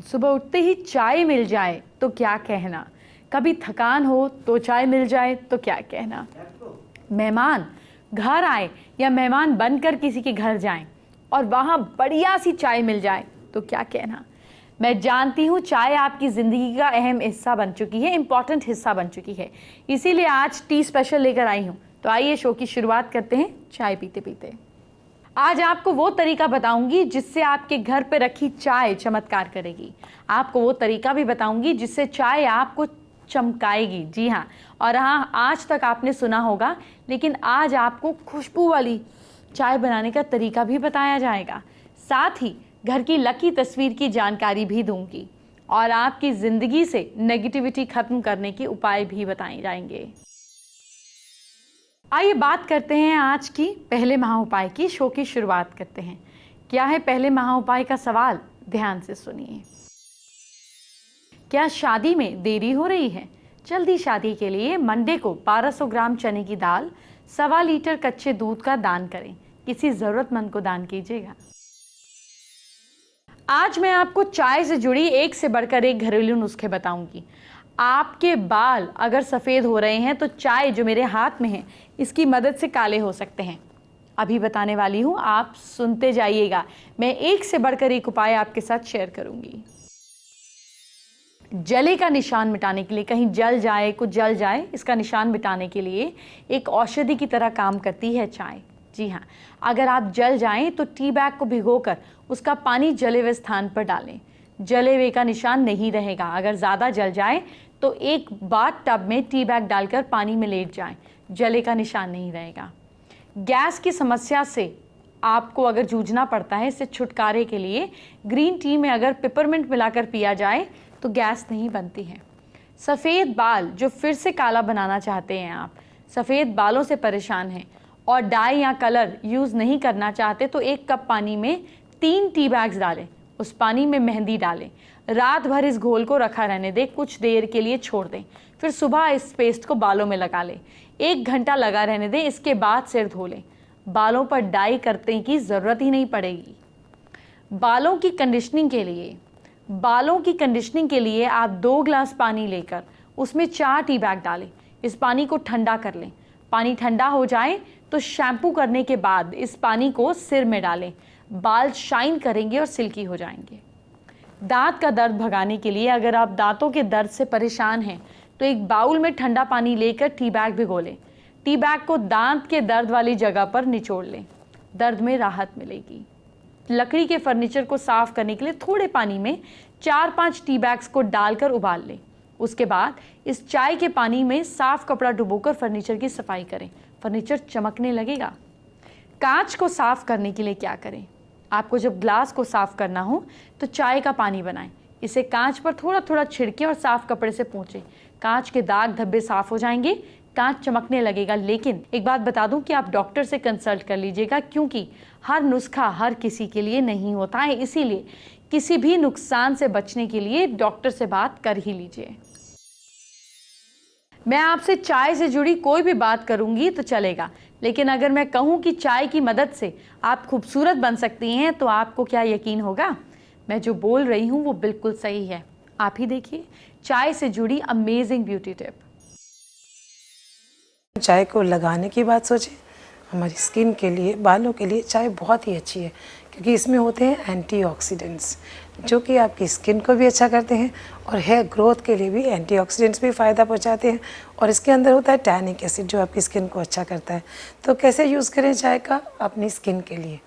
सुबह उठते ही चाय मिल जाए तो क्या कहना, कभी थकान हो तो चाय मिल जाए तो क्या कहना, मेहमान घर आए या मेहमान बनकर किसी के घर जाएं और वहाँ बढ़िया सी चाय मिल जाए तो क्या कहना। मैं जानती हूँ चाय आपकी ज़िंदगी का अहम हिस्सा बन चुकी है, इम्पॉर्टेंट हिस्सा बन चुकी है, इसीलिए आज टी स्पेशल लेकर आई हूँ। तो आइए शो की शुरुआत करते हैं चाय पीते पीते। आज आपको वो तरीका बताऊंगी जिससे आपके घर पे रखी चाय चमत्कार करेगी। आपको वो तरीका भी बताऊंगी जिससे चाय आपको चमकाएगी। जी हाँ, और हाँ, आज तक आपने सुना होगा, लेकिन आज आपको खुशबू वाली चाय बनाने का तरीका भी बताया जाएगा। साथ ही घर की लकी तस्वीर की जानकारी भी दूंगी और आपकी ज़िंदगी से नेगेटिविटी खत्म करने के उपाय भी बताए जाएंगे। आइए बात करते हैं आज की पहले महाउपाय की। शो की शुरुआत करते हैं। क्या है पहले महाउपाय का सवाल, ध्यान से सुनिए। क्या शादी में देरी हो रही है? जल्दी शादी के लिए मंडे को 1200 ग्राम चने की दाल, 1.25 लीटर कच्चे दूध का दान करें। किसी जरूरतमंद को दान कीजिएगा। आज मैं आपको चाय से जुड़ी एक से बढ़कर एक घरेलू नुस्खे बताऊंगी। आपके बाल अगर सफ़ेद हो रहे हैं तो चाय जो मेरे हाथ में है इसकी मदद से काले हो सकते हैं। अभी बताने वाली हूँ, आप सुनते जाइएगा। मैं एक से बढ़कर एक उपाय आपके साथ शेयर करूंगी। जले का निशान मिटाने के लिए, कहीं जल जाए, कुछ जल जाए, इसका निशान मिटाने के लिए एक औषधि की तरह काम करती है चाय। जी हाँ, अगर आप जल जाएं तो टी बैग को भिगोकर उसका पानी जले हुए स्थान पर डालें। जले हुए का निशान नहीं रहेगा। अगर ज़्यादा जल जाए तो एक बार टब में टी बैग डालकर पानी में लेट जाएं, जले का निशान नहीं रहेगा। गैस की समस्या से आपको अगर जूझना पड़ता है, इससे छुटकारे के लिए ग्रीन टी में अगर पिपरमिंट मिलाकर पिया जाए तो गैस नहीं बनती है। सफ़ेद बाल जो फिर से काला बनाना चाहते हैं, आप सफ़ेद बालों से परेशान हैं और डाई या कलर यूज़ नहीं करना चाहते, तो 1 कप पानी में 3 टी बैग्स डालें। उस पानी में मेहंदी डालें, रात भर इस घोल को रखा रहने दें, कुछ देर के लिए छोड़ दें, फिर सुबह इस पेस्ट को बालों में लगा लें। 1 घंटा लगा रहने दें, इसके बाद सिर धो लें। बालों पर डाई करने की ज़रूरत ही नहीं पड़ेगी। बालों की कंडीशनिंग के लिए आप 2 ग्लास पानी लेकर उसमें 4 टी बैग डालें। इस पानी को ठंडा कर लें। पानी ठंडा हो जाए तो शैम्पू करने के बाद इस पानी को सिर में डालें। बाल शाइन करेंगे और सिल्की हो जाएंगे। दांत का दर्द भगाने के लिए, अगर आप दांतों के दर्द से परेशान हैं तो एक बाउल में ठंडा पानी लेकर टी बैग भिगो लें। टी बैग को दांत के दर्द वाली जगह पर निचोड़ लें, दर्द में राहत मिलेगी। लकड़ी के फर्नीचर को साफ करने के लिए थोड़े पानी में 4-5 टी बैग्स को डालकर उबाल लें। उसके बाद इस चाय के पानी में साफ कपड़ा डुबोकर फर्नीचर की सफाई करें, फर्नीचर चमकने लगेगा। कांच को साफ करने के लिए क्या करें? आपको जब ग्लास को साफ करना हो तो चाय का पानी बनाएं, इसे कांच पर थोड़ा थोड़ा छिड़कें और साफ कपड़े से पोंछें। कांच के दाग धब्बे साफ हो जाएंगे, कांच चमकने लगेगा। लेकिन एक बात बता दूं कि आप डॉक्टर से कंसल्ट कर लीजिएगा, क्योंकि हर नुस्खा हर किसी के लिए नहीं होता है। इसीलिए किसी भी नुकसान से बचने के लिए डॉक्टर से बात कर ही लीजिए। मैं आपसे चाय से जुड़ी कोई भी बात करूंगी तो चलेगा, लेकिन अगर मैं कहूं कि चाय की मदद से आप खूबसूरत बन सकती हैं तो आपको क्या यकीन होगा? मैं जो बोल रही हूं वो बिल्कुल सही है। आप ही देखिए चाय से जुड़ी अमेजिंग ब्यूटी टिप। चाय को लगाने की बात सोचें, हमारी स्किन के लिए, बालों के लिए चाय बहुत ही अच्छी है, क्योंकि इसमें होते हैं एंटीऑक्सीडेंट्स जो कि आपकी स्किन को भी अच्छा करते हैं और हेयर ग्रोथ के लिए भी एंटीऑक्सीडेंट्स भी फ़ायदा पहुंचाते हैं। और इसके अंदर होता है टैनिक एसिड जो आपकी स्किन को अच्छा करता है। तो कैसे यूज़ करें चाय का अपनी स्किन के लिए?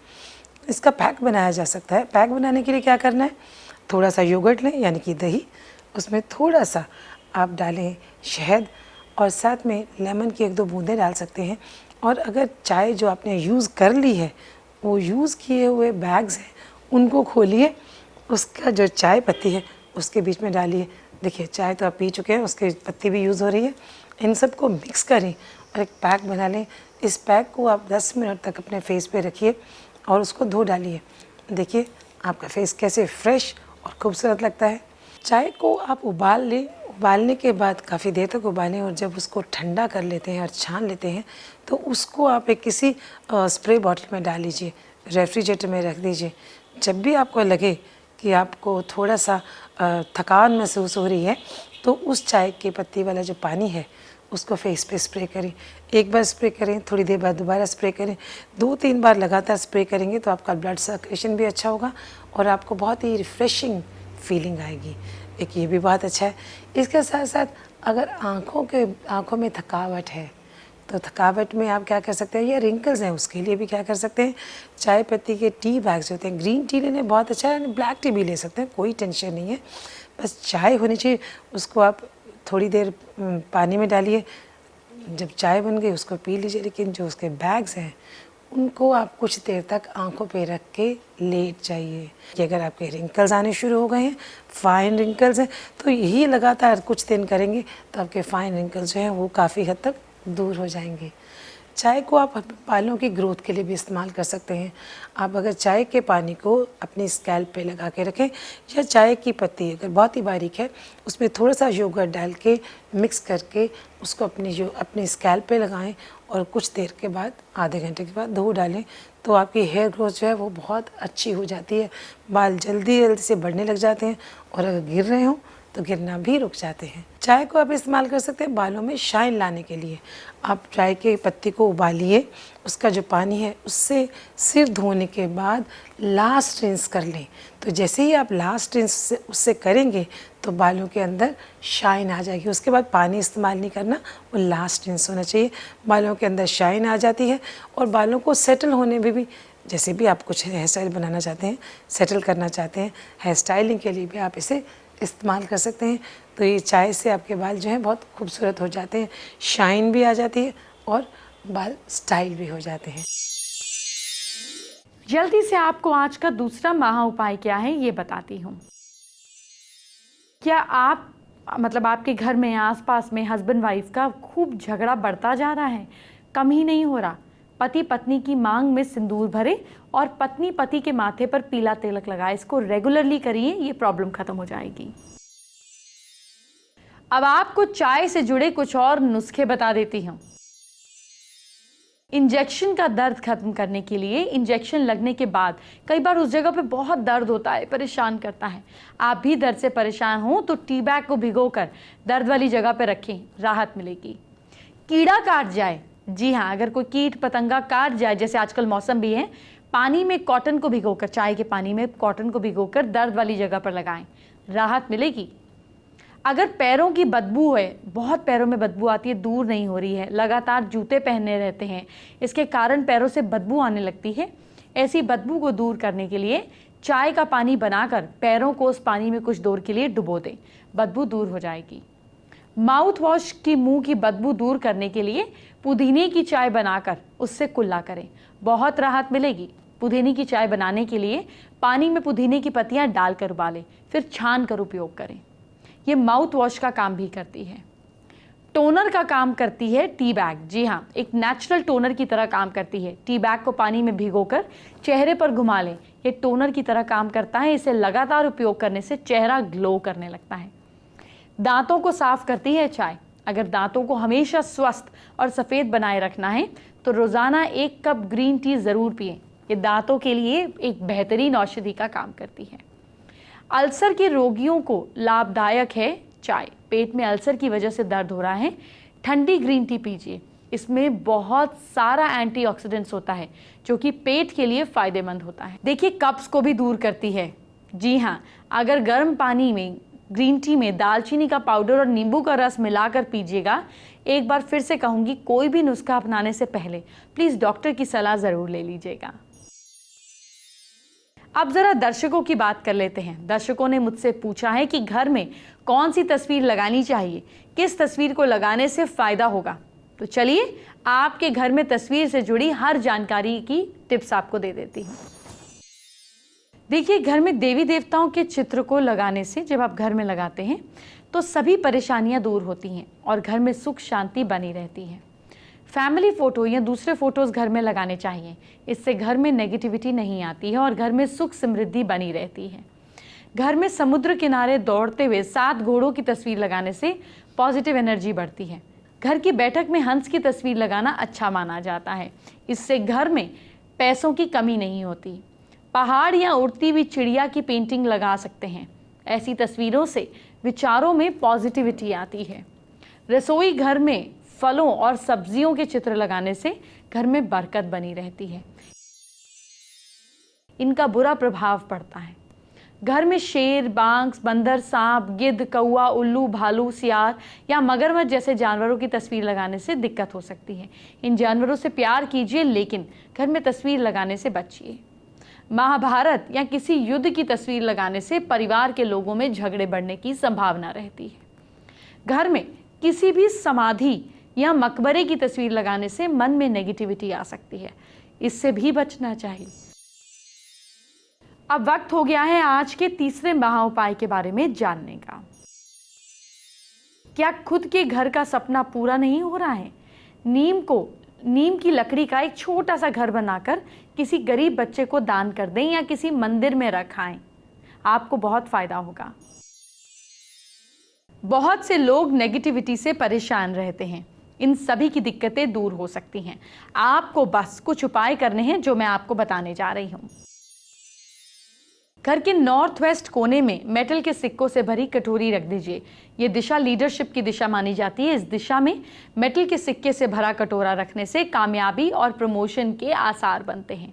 इसका पैक बनाया जा सकता है। पैक बनाने के लिए क्या करना है, थोड़ा सा योगर्ट लें यानी कि दही, उसमें थोड़ा सा आप डालें शहद और साथ में लेमन की 1-2 बूंदें डाल सकते हैं। और अगर चाय जो आपने यूज़ कर ली है, वो यूज़ किए हुए बैग्स हैं, उनको खोलिए, उसका जो चाय पत्ती है उसके बीच में डालिए। देखिए चाय तो आप पी चुके हैं, उसकी पत्ती भी यूज़ हो रही है। इन सब को मिक्स करें और एक पैक बना लें। इस पैक को आप 10 मिनट तक अपने फेस पे रखिए और उसको धो डालिए। देखिए आपका फेस कैसे फ्रेश और खूबसूरत लगता है। चाय को आप उबाल लें, उबालने के बाद काफ़ी देर तक उबालें और जब उसको ठंडा कर लेते हैं और छान लेते हैं तो उसको आप एक किसी स्प्रे बॉटल में डाल लीजिए, रेफ्रिजरेटर में रख दीजिए। जब भी आपको लगे कि आपको थोड़ा सा थकान महसूस हो रही है, तो उस चाय की पत्ती वाला जो पानी है उसको फेस पे स्प्रे करें। एक बार स्प्रे करें, थोड़ी देर बाद दोबारा स्प्रे करें, 2-3 बार लगातार स्प्रे करेंगे तो आपका ब्लड सर्कुलेशन भी अच्छा होगा और आपको बहुत ही रिफ़्रेशिंग फीलिंग आएगी। एक ये भी बहुत अच्छा है। इसके साथ साथ अगर आँखों में थकावट है, तो थकावट में आप क्या कर सकते हैं, या रिंकल्स हैं उसके लिए भी क्या कर सकते हैं, चाय पत्ती के टी बैग्स होते हैं, ग्रीन टी लेने बहुत अच्छा है, ब्लैक टी भी ले सकते हैं, कोई टेंशन नहीं है। बस चाय होनी चाहिए, उसको आप थोड़ी देर पानी में डालिए, जब चाय बन गई उसको पी लीजिए। लेकिन जो उसके बैग्स हैं उनको आप कुछ देर तक आंखों पे रख के लेट जाइए। कि अगर आपके रिंकल्स आने शुरू हो गए हैं, फाइन रिंकल्स हैं, तो यही लगातार कुछ दिन करेंगे तो आपके फाइन रिंकल्स जो हैं वो काफ़ी हद तक दूर हो जाएंगे। चाय को आप बालों की ग्रोथ के लिए भी इस्तेमाल कर सकते हैं। आप अगर चाय के पानी को अपनी स्कैल्प पे लगा के रखें, या चाय की पत्ती अगर बहुत ही बारीक है उसमें थोड़ा सा योगर्ट डाल के मिक्स करके उसको अपनी स्कैल्प पे लगाएं और कुछ देर के बाद, आधे घंटे के बाद धो डालें, तो आपकी हेयर ग्रोथ जो है वो बहुत अच्छी हो जाती है। बाल जल्दी जल्दी से बढ़ने लग जाते हैं और अगर गिर रहे हों तो गिरना भी रुक जाते हैं। चाय को आप इस्तेमाल कर सकते हैं बालों में शाइन लाने के लिए। आप चाय के पत्ती को उबालिए, उसका जो पानी है उससे सिर धोने के बाद लास्ट रिंस कर लें। तो जैसे ही आप लास्ट रिंस उससे करेंगे तो बालों के अंदर शाइन आ जाएगी। उसके बाद पानी इस्तेमाल नहीं करना, वो लास्ट रिंस होना चाहिए। बालों के अंदर शाइन आ जाती है और बालों को सेटल होने में भी, जैसे भी आप कुछ हेयर स्टाइल बनाना चाहते हैं, सेटल करना चाहते हैं, हेयर स्टाइलिंग के लिए भी आप इसे इस्तेमाल कर सकते हैं। तो ये चाय से आपके बाल जो हैं बहुत खूबसूरत हो जाते हैं, शाइन भी आ जाती है और बाल स्टाइल भी हो जाते हैं। जल्दी से आपको आज का दूसरा महा उपाय क्या है ये बताती हूँ। क्या आपके घर में आसपास में हस्बैंड वाइफ का खूब झगड़ा बढ़ता जा रहा है, कम ही नहीं हो रहा? पति पत्नी की मांग में सिंदूर भरे और पत्नी पति के माथे पर पीला तिलक लगाए। इसको रेगुलरली करिए, ये प्रॉब्लम खत्म हो जाएगी। अब आपको चाय से जुड़े कुछ और नुस्खे बता देती हूँ। इंजेक्शन का दर्द खत्म करने के लिए, इंजेक्शन लगने के बाद कई बार उस जगह पे बहुत दर्द होता है, परेशान करता है। आप भी दर्द से परेशान हो तो टी बैग को भिगोकर दर्द वाली जगह पे रखें, राहत मिलेगी। कीड़ा काट जाए, जी हाँ, अगर कोई कीट पतंगा काट जाए, जैसे आजकल मौसम भी है, पानी में कॉटन को भिगोकर, चाय के पानी में कॉटन को भिगोकर दर्द वाली जगह पर लगाएं, राहत मिलेगी। अगर पैरों की बदबू है, बहुत पैरों में बदबू आती है, दूर नहीं हो रही है, लगातार जूते पहने रहते हैं, इसके कारण पैरों से बदबू आने लगती है, ऐसी बदबू को दूर करने के लिए चाय का पानी बनाकर पैरों को उस पानी में कुछ देर के लिए डुबो दें, बदबू दूर हो जाएगी। माउथ वॉश की मुंह की बदबू दूर करने के लिए पुदीने की चाय बनाकर उससे कुल्ला करें, बहुत राहत मिलेगी। पुदीने की चाय बनाने के लिए पानी में पुदीने की पत्तियां डालकर उबालें, फिर छान कर उपयोग करें। ये माउथ वॉश का काम भी करती है। टोनर का काम करती है टी बैग, जी हाँ, एक नेचुरल टोनर की तरह काम करती है। टी बैग को पानी में भिगोकर चेहरे पर घुमा लें, ये टोनर की तरह काम करता है। इसे लगातार उपयोग करने से चेहरा ग्लो करने लगता है। दांतों को साफ करती है चाय। अगर दांतों को हमेशा स्वस्थ और सफ़ेद बनाए रखना है तो रोज़ाना 1 कप ग्रीन टी ज़रूर पिएं। ये दांतों के लिए एक बेहतरीन औषधि का काम करती है। अल्सर के रोगियों को लाभदायक है चाय। पेट में अल्सर की वजह से दर्द हो रहा है, ठंडी ग्रीन टी पीजिए। इसमें बहुत सारा एंटीऑक्सीडेंट्स होता है जो कि पेट के लिए फ़ायदेमंद होता है। देखिए, कब्ज़ को भी दूर करती है, जी हाँ। अगर गर्म पानी में, ग्रीन टी में दालचीनी का पाउडर और नींबू का रस मिलाकर पीजिएगा। एक बार फिर से कहूँगी, कोई भी नुस्खा अपनाने से पहले प्लीज़ डॉक्टर की सलाह ज़रूर ले लीजिएगा। अब ज़रा दर्शकों की बात कर लेते हैं। दर्शकों ने मुझसे पूछा है कि घर में कौन सी तस्वीर लगानी चाहिए, किस तस्वीर को लगाने से फ़ायदा होगा। तो चलिए आपके घर में तस्वीर से जुड़ी हर जानकारी की टिप्स आपको दे देती हूँ। देखिए, घर में देवी देवताओं के चित्र को लगाने से, जब आप घर में लगाते हैं तो सभी परेशानियां दूर होती हैं और घर में सुख शांति बनी रहती है। फैमिली फ़ोटो या दूसरे फ़ोटोज़ घर में लगाने चाहिए। इससे घर में नेगेटिविटी नहीं आती है और घर में सुख समृद्धि बनी रहती है। घर में समुद्र किनारे दौड़ते हुए 7 घोड़ों की तस्वीर लगाने से पॉजिटिव एनर्जी बढ़ती है। घर की बैठक में हंस की तस्वीर लगाना अच्छा माना जाता है। इससे घर में पैसों की कमी नहीं होती। पहाड़ या उड़ती हुई चिड़िया की पेंटिंग लगा सकते हैं। ऐसी तस्वीरों से विचारों में पॉजिटिविटी आती है। रसोई घर में फलों और सब्जियों के चित्र लगाने से घर में बरकत बनी रहती है। इनका बुरा प्रभाव पड़ता है। घर में शेर, बाघ, बंदर, सांप, गिद्ध, कौआ, उल्लू, भालू, सियार या मगरमच्छ जैसे जानवरों की तस्वीर लगाने से दिक्कत हो सकती है। इन जानवरों से प्यार कीजिए, लेकिन घर में तस्वीर लगाने से बचिए। महाभारत या किसी युद्ध की तस्वीर लगाने से परिवार के लोगों में झगड़े बढ़ने की संभावना रहती है। घर में किसी भी समाधि या मकबरे की तस्वीर लगाने से मन में नेगेटिविटी आ सकती है। इससे भी बचना चाहिए। अब वक्त हो गया है आज के तीसरे महाउपाय के बारे में जानने का। क्या खुद के घर का सपना पूरा नहीं हो रहा है? नीम की लकड़ी का एक छोटा सा घर बनाकर किसी गरीब बच्चे को दान कर दें या किसी मंदिर में रखाएं, आपको बहुत फायदा होगा। बहुत से लोग नेगेटिविटी से परेशान रहते हैं। इन सभी की दिक्कतें दूर हो सकती हैं। आपको बस कुछ उपाय करने हैं जो मैं आपको बताने जा रही हूं। घर के नॉर्थ वेस्ट कोने में मेटल के सिक्कों से भरी कटोरी रख दीजिए। ये दिशा लीडरशिप की दिशा मानी जाती है। इस दिशा में मेटल के सिक्के से भरा कटोरा रखने से कामयाबी और प्रमोशन के आसार बनते हैं।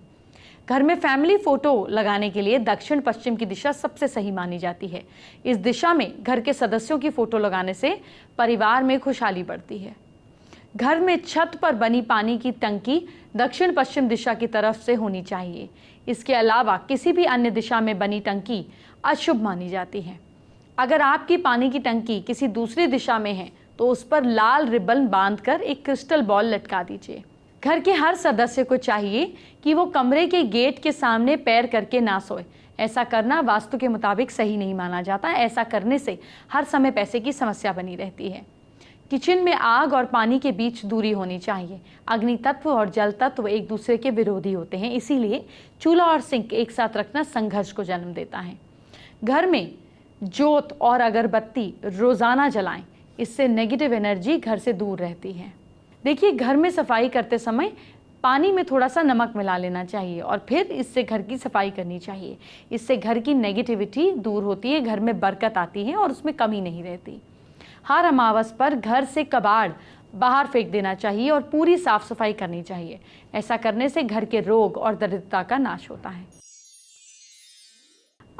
घर में फैमिली फोटो लगाने के लिए दक्षिण पश्चिम की दिशा सबसे सही मानी जाती है। इस दिशा में घर के सदस्यों की फोटो लगाने से परिवार में खुशहाली बढ़ती है। घर में छत पर बनी पानी की टंकी दक्षिण पश्चिम दिशा की तरफ से होनी चाहिए। इसके अलावा किसी भी अन्य दिशा में बनी टंकी अशुभ मानी जाती है। अगर आपकी पानी की टंकी किसी दूसरी दिशा में है तो उस पर लाल रिबन बांधकर एक क्रिस्टल बॉल लटका दीजिए। घर के हर सदस्य को चाहिए कि वो कमरे के गेट के सामने पैर करके ना सोए। ऐसा करना वास्तु के मुताबिक सही नहीं माना जाता। ऐसा करने से हर समय पैसे की समस्या बनी रहती है। किचन में आग और पानी के बीच दूरी होनी चाहिए। अग्नि तत्व और जल तत्व एक दूसरे के विरोधी होते हैं, इसीलिए चूल्हा और सिंक एक साथ रखना संघर्ष को जन्म देता है। घर में जोत और अगरबत्ती रोजाना जलाएं, इससे नेगेटिव एनर्जी घर से दूर रहती है। देखिए, घर में सफाई करते समय पानी में थोड़ा सा नमक मिला लेना चाहिए और फिर इससे घर की सफाई करनी चाहिए। इससे घर की नेगेटिविटी दूर होती है, घर में बरकत आती है और उसमें कमी नहीं रहती। हर अमावस पर घर से कबाड़ बाहर फेंक देना चाहिए और पूरी साफ सफाई करनी चाहिए। ऐसा करने से घर के रोग और दरिद्रता का नाश होता है।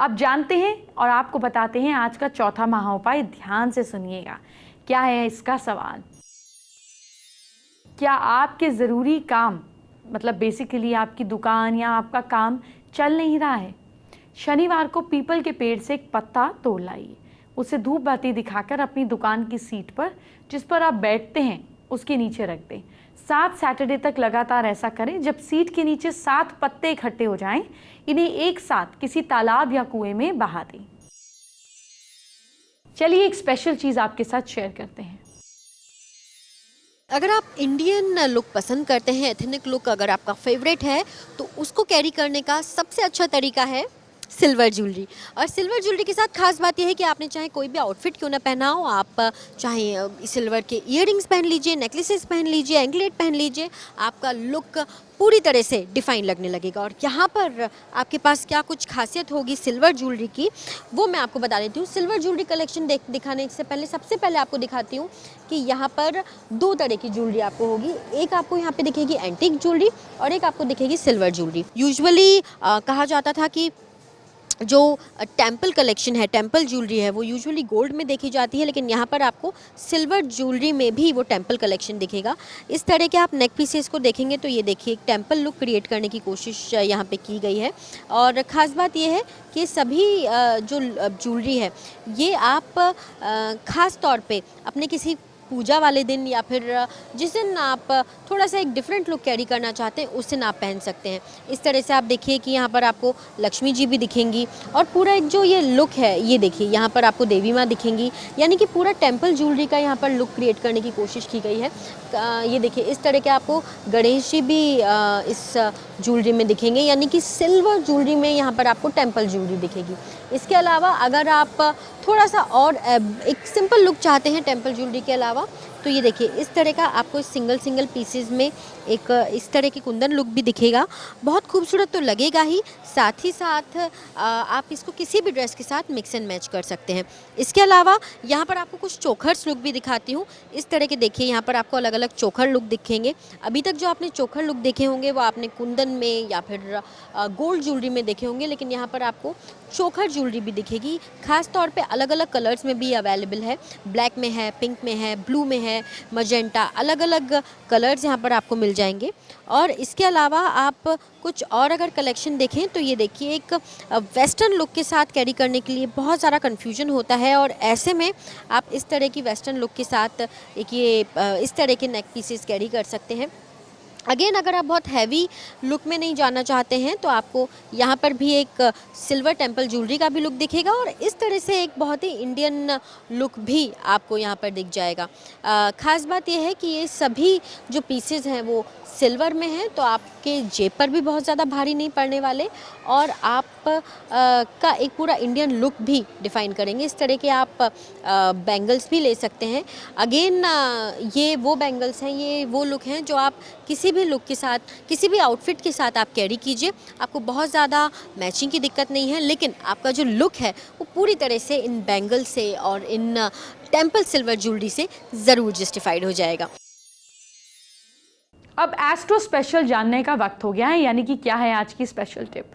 अब जानते हैं और आपको बताते हैं आज का चौथा महाउपाय। ध्यान से सुनिएगा। क्या है इसका सवाल? क्या आपके ज़रूरी काम, मतलब बेसिकली आपकी दुकान या आपका काम चल नहीं रहा है? शनिवार को पीपल के पेड़ से एक पत्ता तोड़ लाइए। उसे धूप बत्ती दिखाकर अपनी दुकान की सीट पर, जिस पर आप बैठते हैं, उसके नीचे रख दें। 7 सैटरडे तक लगातार ऐसा करें। जब सीट के नीचे 7 पत्ते इकट्ठे हो जाएं, इन्हें एक साथ किसी तालाब या कुएं में बहा दें। चलिए एक स्पेशल चीज आपके साथ शेयर करते हैं। अगर आप इंडियन लुक पसंद करते हैं, एथनिक लुक अगर आपका फेवरेट है, तो उसको कैरी करने का सबसे अच्छा तरीका है सिल्वर ज्वेलरी। और सिल्वर ज्वेलरी के साथ खास बात यह है कि आपने चाहे कोई भी आउटफिट क्यों ना पहना हो, आप चाहे सिल्वर के इयररिंग्स पहन लीजिए, नेकलेसेस पहन लीजिए, एंकलेट पहन लीजिए, आपका लुक पूरी तरह से डिफाइन लगने लगेगा। और यहाँ पर आपके पास क्या कुछ खासियत होगी सिल्वर ज्वेलरी की, वो मैं आपको बता देती हूँ। सिल्वर ज्वेलरी कलेक्शन दिखाने से पहले सबसे पहले आपको दिखाती हूँ कि यहाँ पर 2 तरह की ज्वेलरी आपको होगी। एक आपको यहाँ पे दिखेगी एंटीक ज्वेलरी और एक आपको दिखेगी सिल्वर ज्वेलरी। यूजुअली कहा जाता था कि जो टेम्पल कलेक्शन है, टेम्पल ज्वेलरी है, वो यूजुअली गोल्ड में देखी जाती है, लेकिन यहाँ पर आपको सिल्वर ज्वेलरी में भी वो टेम्पल कलेक्शन दिखेगा। इस तरह के आप नेक पीसेस को देखेंगे तो ये देखिए, एक टेम्पल लुक क्रिएट करने की कोशिश यहाँ पे की गई है। और ख़ास बात ये है कि सभी जो ज्वेलरी है ये आप ख़ास तौर पे अपने किसी पूजा वाले दिन या फिर जिस दिन आप थोड़ा सा एक डिफरेंट लुक कैरी करना चाहते हैं उस दिन आप पहन सकते हैं। इस तरह से आप देखिए कि यहाँ पर आपको लक्ष्मी जी भी दिखेंगी और पूरा एक जो ये लुक है, ये देखिए यहाँ पर आपको देवी माँ दिखेंगी, यानी कि पूरा टेम्पल ज्वेलरी का यहाँ पर लुक क्रिएट करने की कोशिश की गई है। ये देखिए, इस तरह के आपको गणेश जी भी इस ज्वेलरी में दिखेंगे, यानी कि सिल्वर ज्वेलरी में यहाँ पर आपको टेम्पल ज्वेलरी दिखेगी। इसके अलावा अगर आप थोड़ा सा और एक सिंपल लुक चाहते हैं टेम्पल ज्वेलरी के अलावा, तो ये देखिए इस तरह का आपको सिंगल सिंगल पीसेस में एक इस तरह की कुंदन लुक भी दिखेगा। बहुत खूबसूरत तो लगेगा ही, साथ ही साथ आप इसको किसी भी ड्रेस के साथ मिक्स एंड मैच कर सकते हैं। इसके अलावा यहाँ पर आपको कुछ चोखर्स लुक भी दिखाती हूँ। इस तरह के देखिए यहाँ पर आपको अलग अलग चोखर लुक दिखेंगे। अभी तक जो आपने चोखर लुक देखे होंगे वो आपने कुंदन में या फिर गोल्ड ज्वेलरी में देखे होंगे, लेकिन यहाँ पर आपको चोखर ज्वेलरी भी दिखेगी। खास तौर पे अलग अलग कलर्स में भी अवेलेबल है, ब्लैक में है, पिंक में है, ब्लू में है, मजेंटा, अलग अलग कलर्स यहाँ पर आपको मिल जाएंगे। और इसके अलावा आप कुछ और अगर कलेक्शन देखें तो ये देखिए एक वेस्टर्न लुक के साथ कैरी करने के लिए बहुत सारा कन्फ्यूजन होता है, और ऐसे में आप इस तरह की वेस्टर्न लुक के साथ एक ये इस तरह के नेक पीसेस कैरी कर सकते हैं। अगेन अगर आप बहुत हैवी लुक में नहीं जाना चाहते हैं तो आपको यहाँ पर भी एक सिल्वर टेम्पल ज्वेलरी का भी लुक दिखेगा, और इस तरह से एक बहुत ही इंडियन लुक भी आपको यहाँ पर दिख जाएगा। ख़ास बात यह है कि ये सभी जो पीसेस हैं वो सिल्वर में हैं, तो आपके जेब पर भी बहुत ज़्यादा भारी नहीं पड़ने वाले, और आप का एक पूरा इंडियन लुक भी डिफ़ाइन करेंगे। इस तरह के आप बैंगल्स भी ले सकते हैं। अगेन ये वो बैंगल्स हैं, ये वो लुक हैं जो आप किसी भी लुक के साथ, किसी भी आउटफिट के साथ आप कैरी कीजिए, आपको बहुत ज़्यादा मैचिंग की दिक्कत नहीं है, लेकिन आपका जो लुक है वो पूरी तरह से इन बैंगल से और इन टेम्पल सिल्वर ज्वेलरी से ज़रूर जस्टिफाइड हो जाएगा। अब एस्ट्रो स्पेशल जानने का वक्त हो गया है, यानी कि क्या है आज की स्पेशल टिप।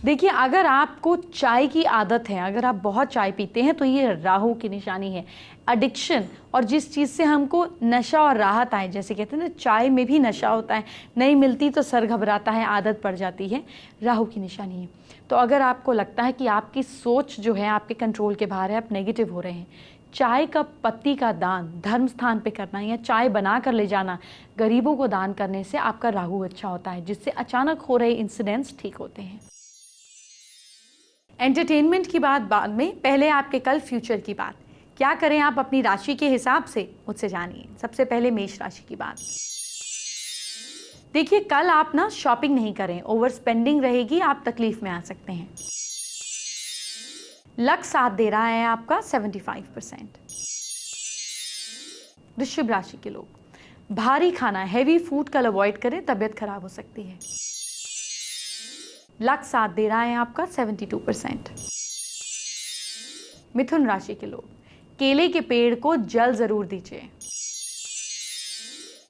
देखिए, अगर आपको चाय की आदत है, अगर आप बहुत चाय पीते हैं तो ये राहु की निशानी है। एडिक्शन और जिस चीज़ से हमको नशा और राहत आए, जैसे कहते हैं ना चाय में भी नशा होता है, नहीं मिलती तो सर घबराता है, आदत पड़ जाती है, राहु की निशानी है। तो अगर आपको लगता है कि आपकी सोच जो है आपके कंट्रोल के बाहर है, आप नेगेटिव हो रहे हैं, चाय का पत्ती का दान धर्म स्थान पे करना या चाय बना कर ले जाना, गरीबों को दान करने से आपका राहु अच्छा होता है, जिससे अचानक हो रहे इंसिडेंट्स ठीक होते हैं। एंटरटेनमेंट की बात बाद में, पहले आपके कल फ्यूचर की बात। क्या करें आप अपनी राशि के हिसाब से, मुझसे जानिए। सबसे पहले मेष राशि की बात। देखिए, कल आप ना शॉपिंग नहीं करें, ओवर स्पेंडिंग रहेगी, आप तकलीफ में आ सकते हैं। लक साथ दे रहा है आपका 75%। वृश्चिक राशि के लोग, भारी खाना, हैवी फूड कल अवॉइड करें, तबीयत खराब हो सकती है। लक साथ दे रहा है आपका 72%। मिथुन राशि के लोग, केले के पेड़ को जल जरूर दीजिए।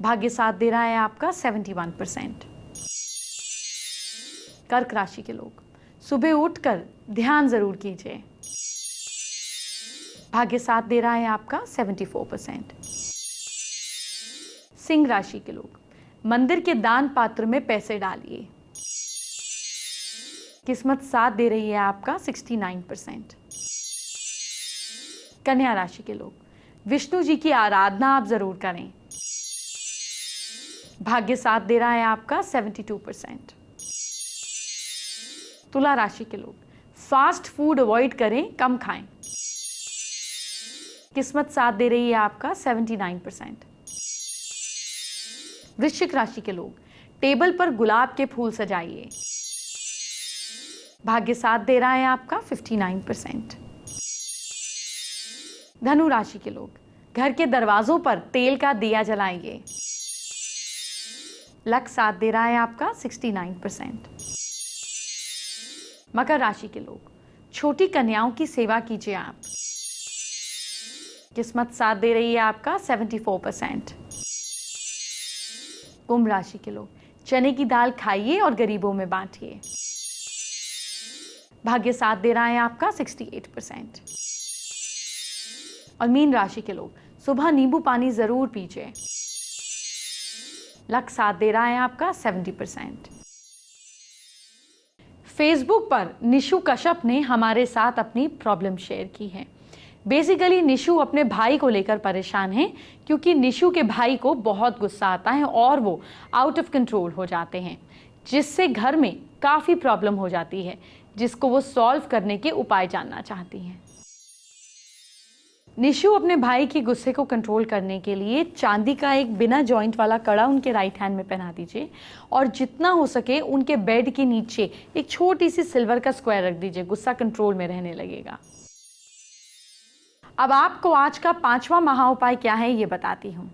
भाग्य साथ दे रहा है आपका 71%। कर्क राशि के लोग, सुबह उठकर ध्यान जरूर कीजिए। भाग्य साथ दे रहा है आपका 74%। सिंह राशि के लोग, मंदिर के दान पात्र में पैसे डालिए। किस्मत साथ दे रही है आपका 69%। कन्या राशि के लोग, विष्णु जी की आराधना आप जरूर करें। भाग्य साथ दे रहा है आपका 72%। तुला राशि के लोग, फास्ट फूड अवॉइड करें, कम खाएं। किस्मत साथ दे रही है आपका 79%। वृश्चिक राशि के लोग, टेबल पर गुलाब के फूल सजाइए। भाग्य साथ दे रहा है आपका 59%। धनु राशि के लोग, घर के दरवाजों पर तेल का दिया जलाइए। लक साथ दे रहा है आपका 69%। मकर राशि के लोग, छोटी कन्याओं की सेवा कीजिए आप। किस्मत साथ दे रही है आपका 74%। कुंभ राशि के लोग, चने की दाल खाइए और गरीबों में बांटिए। भाग्य साथ दे रहा है आपका 68%। और मीन राशि के लोग, सुबह नींबू पानी जरूर पीजिए। लक साथ दे रहा है आपका 70%। फेसबुक पर निशु कश्यप ने हमारे साथ अपनी प्रॉब्लम शेयर की है। बेसिकली निशु अपने भाई को लेकर परेशान है, क्योंकि निशु के भाई को बहुत गुस्सा आता है और वो आउट ऑफ कंट्रोल हो जाते हैं, जिससे घर में काफ़ी प्रॉब्लम हो जाती है, जिसको वो सॉल्व करने के उपाय जानना चाहती हैं। निशु अपने भाई के गुस्से को कंट्रोल करने के लिए चांदी का एक बिना जॉइंट वाला कड़ा उनके राइट हैंड में पहना दीजिए, और जितना हो सके उनके बेड के नीचे एक छोटी सी सिल्वर का स्क्वायर रख दीजिए। गुस्सा कंट्रोल में रहने लगेगा। अब आपको आज का 5वां महाउपाय क्या है ये बताती हूँ।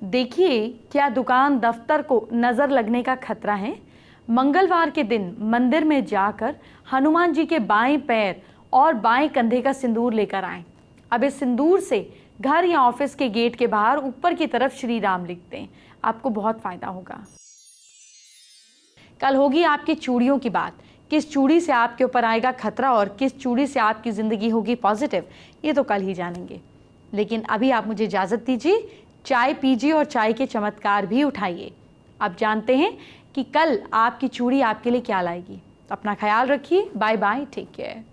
देखिए, क्या दुकान दफ्तर को नजर लगने का खतरा है? मंगलवार के दिन मंदिर में जाकर हनुमान जी के बाएं पैर और बाएं कंधे का सिंदूर लेकर आएं। अब इस सिंदूर से घर या ऑफिस के गेट के बाहर ऊपर की तरफ श्री राम लिख दें, आपको बहुत फायदा होगा। कल होगी आपकी चूड़ियों की बात। किस चूड़ी से आपके ऊपर आएगा खतरा और किस चूड़ी से आपकी जिंदगी होगी पॉजिटिव, ये तो कल ही जानेंगे। लेकिन अभी आप मुझे इजाजत दीजिए, चाय पीजिए और चाय के चमत्कार भी उठाइए। अब जानते हैं कि कल आपकी चूड़ी आपके लिए क्या लाएगी। अपना ख्याल रखिए। Bye bye, take care.